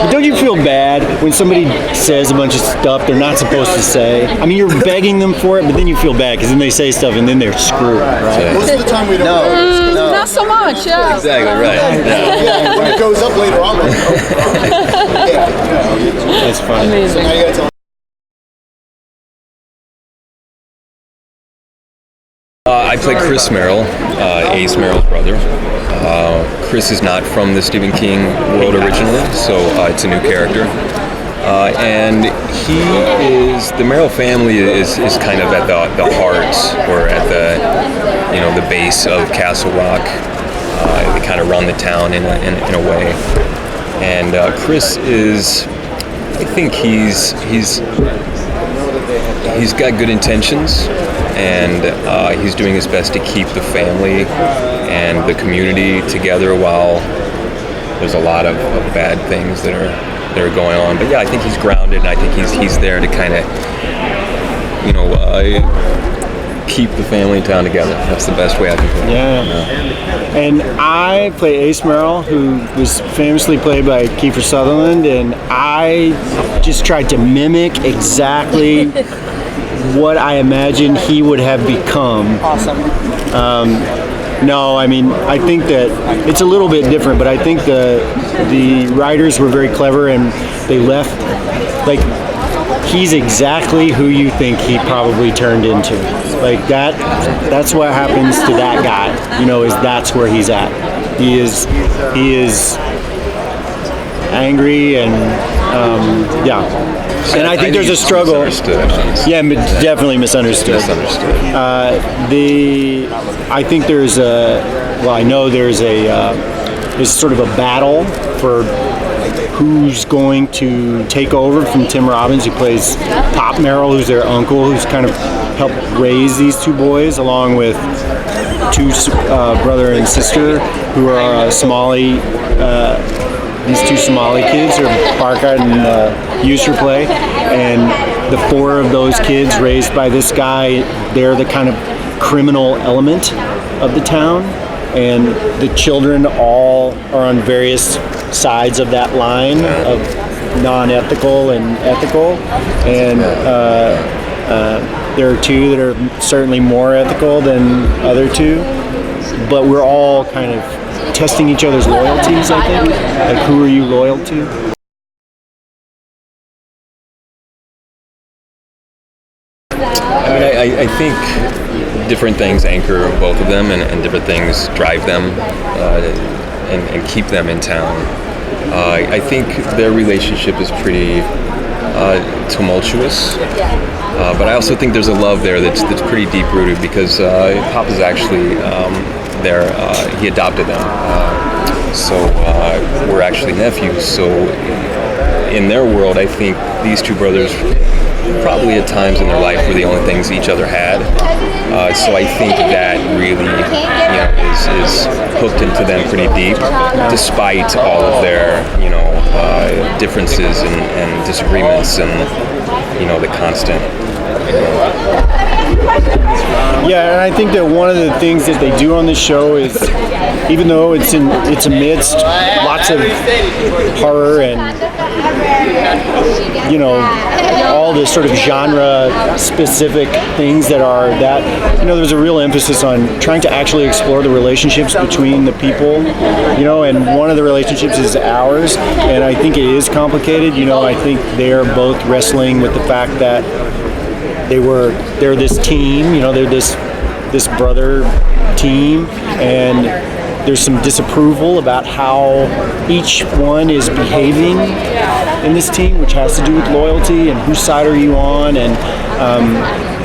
But don't you feel bad when somebody says a bunch of stuff they're not supposed to say? I mean, you're begging them for it, but then you feel bad because then they say stuff and then they're screwed, right? Most of the time we don't know. Not so much, yeah. Exactly, right. Yeah, when it goes up later on, we're That's funny. Amazing. now you gotta tell I play Chris Merrill, Ace Merrill's brother. Chris is not from the Stephen King world originally, so it's a new character. And the Merrill family is kind of at the heart, or at the base of Castle Rock. They kind of run the town in a way. And Chris is, I think he's got good intentions, and he's doing his best to keep the family and the community together while there's a lot of bad things that are going on. But yeah, I think he's grounded, and I think he's there to kind of keep the family in town together. That's the best way I can put it. Yeah. And I play Ace Merrill, who was famously played by Kiefer Sutherland, and I just tried to mimic exactly what I imagined he would have become. Awesome. No, I mean, I think that it's a little bit different, but I think the writers were very clever, and they left, like, he's exactly who you think he probably turned into. Like, that's what happens to that guy, is that's where he's at. He is angry, and yeah. And I think there's a struggle. Yeah, definitely misunderstood. I think there's there's sort of a battle for who's going to take over from Tim Robbins, who plays Pop Merrill, who's their uncle, who's kind of helped raise these two boys, along with two brother and sister who are Somali. These two Somali kids are Barkat and Yusra play, and the four of those kids raised by this guy, they're the kind of criminal element of the town, and the children all are on various sides of that line of non-ethical and ethical, and there are two that are certainly more ethical than other two, but we're all kind of testing each other's loyalties, I think. Like, who are you loyal to? I think different things anchor both of them, and different things drive them and keep them in town. I think their relationship is pretty tumultuous, but I also think there's a love there that's pretty deep-rooted, because Pop is actually he adopted them, so we're actually nephews. So in their world, I think these two brothers probably at times in their life were the only things each other had. So I think that really, is hooked into them pretty deep, despite all of their, differences and disagreements, and the constant. Yeah, and I think that one of the things that they do on this show is, even though it's amidst lots of horror and all the sort of genre specific things that are there's a real emphasis on trying to actually explore the relationships between the people, and one of the relationships is ours, and I think it is complicated. I think they are both wrestling with the fact that they're this team, they're this brother team, and there's some disapproval about how each one is behaving in this team, which has to do with loyalty and whose side are you on, and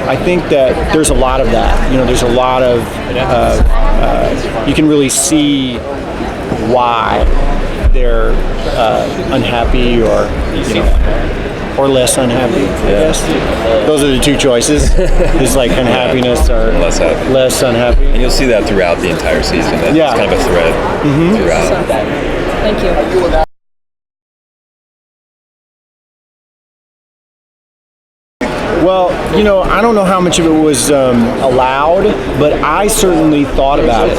I think that there's a lot of that. There's a lot of you can really see why they're unhappy, or less unhappy, I guess. Those are the two choices. Is like unhappiness or less unhappy. And you'll see that throughout the entire season. That's kind of a thread throughout. Awesome. Thank you. Well, I don't know how much of it was allowed, but I certainly thought about it.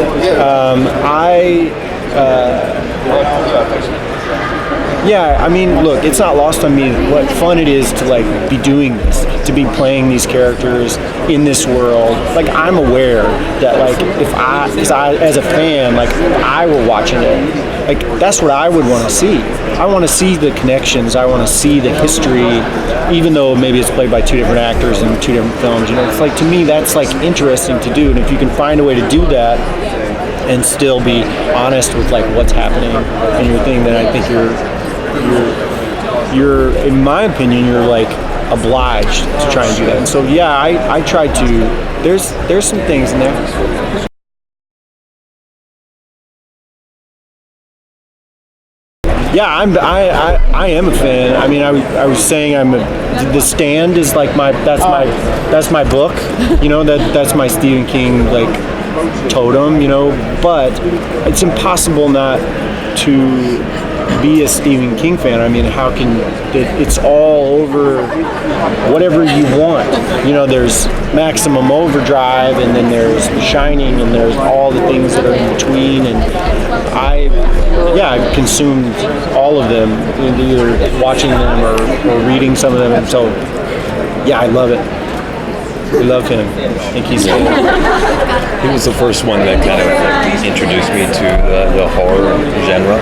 Yeah, I mean, look, it's not lost on me what fun it is to like be doing this, to be playing these characters in this world. Like, I'm aware that like if I as a fan, like I were watching it, like that's what I would want to see. I want to see the connections. I want to see the history, even though maybe it's played by two different actors in two different films. You know, it's like, to me that's like interesting to do, and if you can find a way to do that and still be honest with like what's happening in your thing, then I think you're in my opinion, you're like obliged to try and do that. And so yeah, I try to. There's some things in there. Yeah, I am a fan. I mean, I was saying The Stand is like that's my book. You know, that's my Stephen King like totem. You know, but it's impossible not to be a Stephen King fan. I mean, how can it's all over whatever you want. You know, there's Maximum Overdrive, and then there's The Shining, and there's all the things that are in between. And I've consumed all of them, either watching them or reading some of them. And so, yeah, I love it. I love him. I think he's good. He was the first one that kind of introduced me to the horror genre.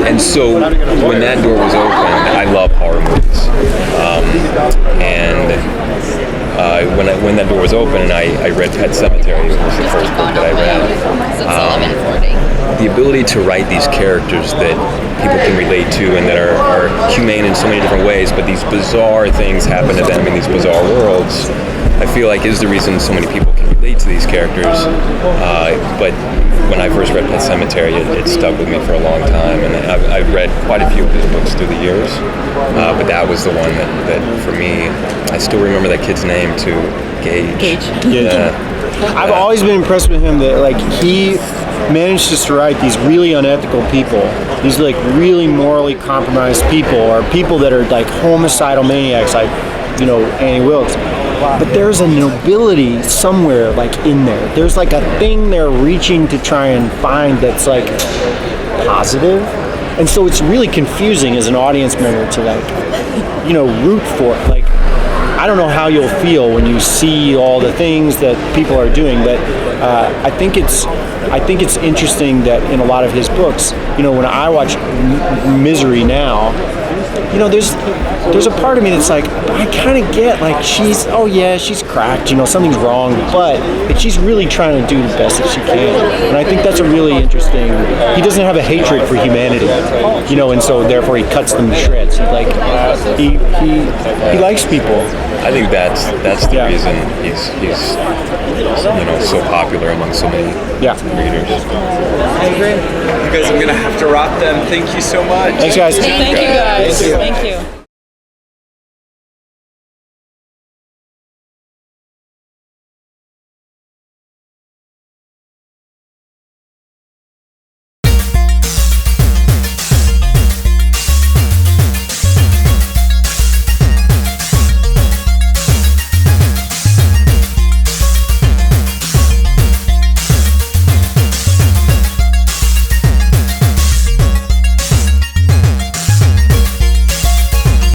And so when that door was open, I love horror movies. When that door was open and I read Pet Sematary, it was the first book that I read. The ability to write these characters that people can relate to and that are humane in so many different ways, but these bizarre things happen to them in these bizarre worlds, I feel like is the reason so many people can relate to these characters. But when I first read Pet Sematary, it stuck with me for a long time, and I've read quite a few of his books through the years, but that was the one that for me, I still remember that kid's name too, Gage. Yeah. I've always been impressed with him that like he manages to write these really unethical people, these like really morally compromised people, or people that are like homicidal maniacs, like, you know, Annie Wilkes. But there's a nobility somewhere like in there. There's like a thing they're reaching to try and find that's like positive. And so it's really confusing as an audience member to like, you know, root for it. Like, I don't know how you'll feel when you see all the things that people are doing, but I think it's interesting that in a lot of his books, you know, when I watch Misery now, you know, there's a part of me that's like, I kind of get like she's cracked, you know, something's wrong, but she's really trying to do the best that she can, and I think that's a really interesting. He doesn't have a hatred for humanity, you know, and so therefore he cuts them to shreds. He likes people. I think that's the reason he's you know, so popular among so many readers. You guys, I'm gonna have to wrap them. Thank you so much. Thanks, guys. Thank you guys. Thank you.